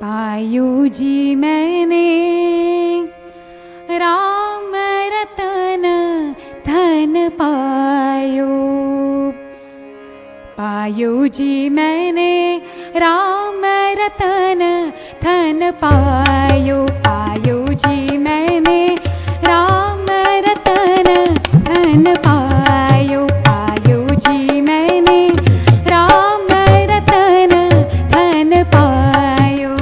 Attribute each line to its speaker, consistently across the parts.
Speaker 1: पायो जी मैंने राम रतन धन पायो। पायो जी मैंने राम रतन धन पायो। पायो जी मैंने राम रतन धन पायो। पायो जी मैंने राम रतन धन पायो।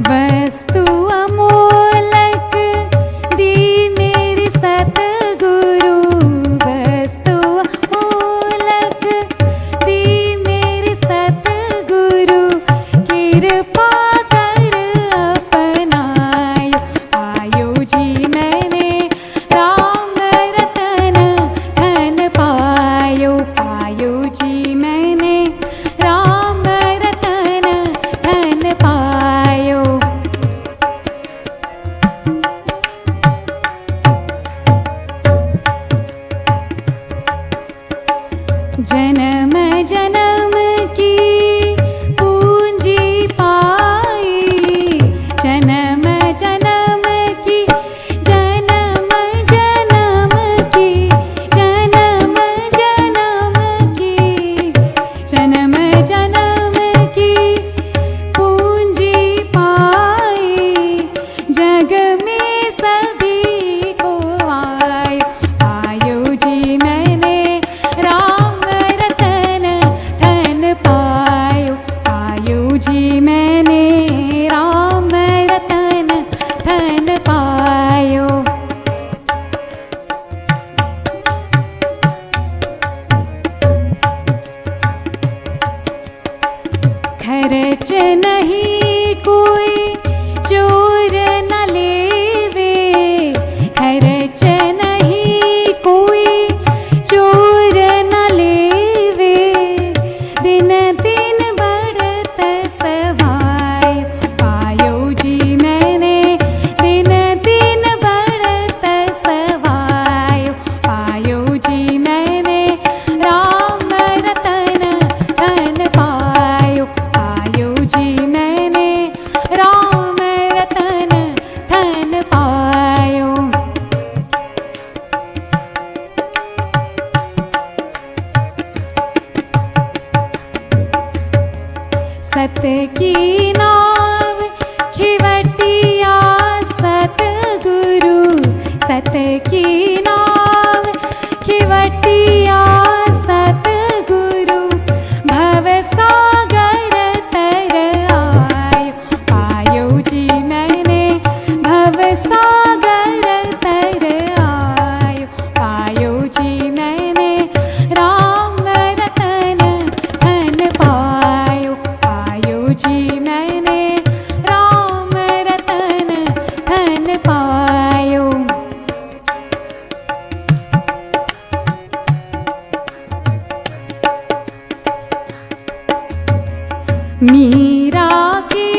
Speaker 1: वस्तु अमोलक दी मेरी सतगुरु। वस्तु अमोलक दी मेरी सतगुरु। कृपा कर अपनायो। पायो जी मैंने राम रतन धन पायो। पायो जी मैंने राम रतन धन पायो। जन्म जन्म की पूंजी पाई। जन्म जन्म की जन्म जन्म की जन्म जन्म की जन्म जन्म की पूंजी पाई। जग में सभी को आयो। पायो जी मैंने राम रतन धन पायो। पायो जी मैंने राम रतन धन पायो। खर्च नहीं कोई चोर न लेवे। खर्च नहीं कोई चोर न लेवे। दिन दिन बढ़त सवाय। पायो जी मैंने दिन दिन बढ़त सवाय। पायो जी मैंने राम रतन धन पायो। पायो जी मैंने राम रतन धन पायो। सत की नाव खिवटिया सतगुरु। सत की नाव खिवटिया सतगुरु। भव सागर तर आयो। पायो जी मैंने भव सागर तर आयो। पायो जी मैंने राम रतन धन पायो। पायो जी मैंने राम रतन धन पायो। मीरा की